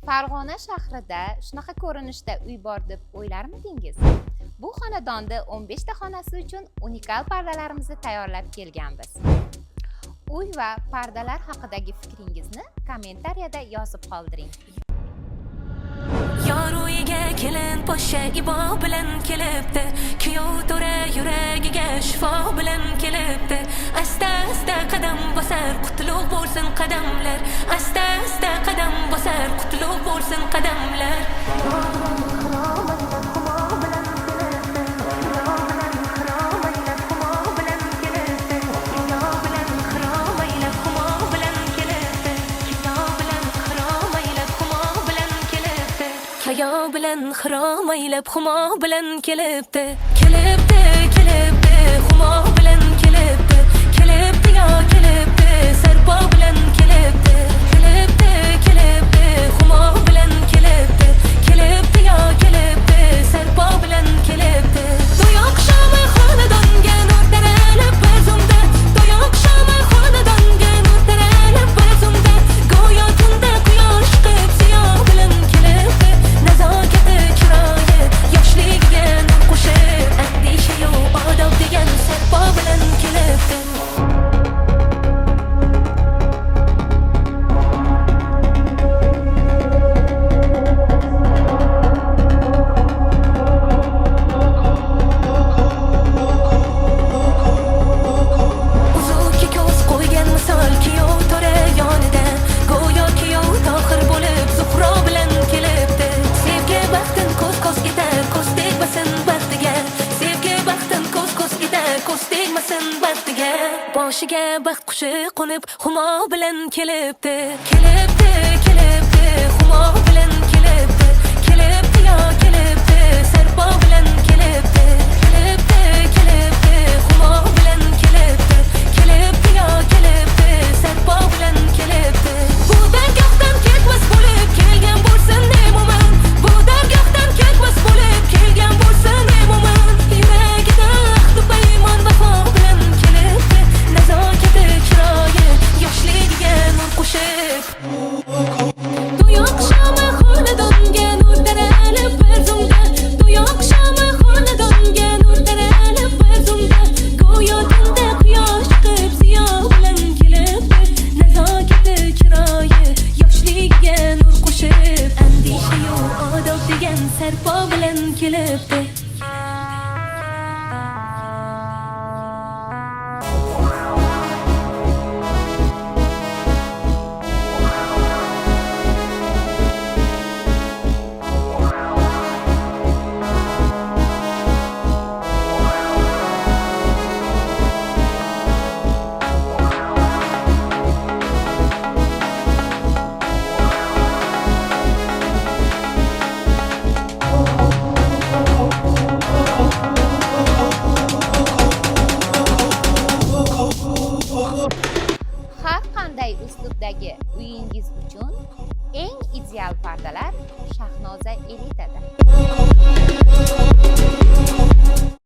Farg'ona shahrida shunaqa ko'rinishda uy bor deb o'ylarmidingiz? Bu xonadonda 15 ta xonasi uchun unikal pardalarimizni tayyorlab kelganmiz. Uy va pardalar haqidagi fikringizni kommentariyada yozib qoldiring. Yor uyiga kelin poshsha ibo bilan kelibdi. Kuyov to'ra yuragiga shifo bilan kelibdi. Asta asta qadam bosar, qutlug' bo'lsin qadamlar. Asta asta qadam bosar, qutlug' bo'lsin qadamlar. Hayo bilan xirom aylab xumo bilan kelibdi. Kelibdi, kelibdi, xumo bilan kelibdi. Kelibdi yo kelibdi, sarpo bilan kelibdi. Kelibdi, kelibdi, xumo bilan kelibdi. Kelibdi yo kelibdi, sarpo bilan kelibdi. To'yoq shomi xonadonga nur taralib bir zumda. To'yoq shomi xonadonga nur taralib bir zumda. Go'yo tunda quyosh chiqib ziyo bilan kelibdi. Nazokati chiroyi yoshligiga nur qo'shib, andisha-yu odob degan sarpo bilan kelibdi. Uzukka ko'z qo'ygan misol kuyov to'ra yonida. Go'yo kuyov tohir bo'lib Zuhro bilan kelibdi. Sevgi baxtin ko'z-ko'z etar, ko'z tegmasin baxtiga. Sevgi baxtin ko'z-ko'z etar, ko'z tegmasin baxtiga. Boshiga baxt qushi qo'nib xumo bilan kelibdi. Kelibdi, kelibdi, xumo bilan kelibdi. Kelibdi yo kelibdi, sarpo bilan kelibdi. Kelibdi, kelibdi, xumo bilan kelibdi. Kelibdi yo kelibdi, sarpo bilan kelibdi. Bu dargohdan ketmas bo'lib kelgan bo'lsin nemo'man. Bu dargohdan ketmas bo'lib kelgan bo'lsin nemo'man. Yuragida ahd paymon vafo bilan kelibdi. Nazokati chiroyi yoshligiga nur qo'shib. To'yoq shomi xonadonga nur taralib bir zumda. To'yoq shomi xonadonga nur taralib bir zumda. Go'yo tunda quyosh chiqib ziyo bilan kelibdi. Nazokati chiroyi yoshligiga nur qo'shib, andisha-yu odob degan sarpo bilan kelibdi. Har qanday uslubdagi uyingiz uchun eng ideal pardalar Shahnoza Elitada.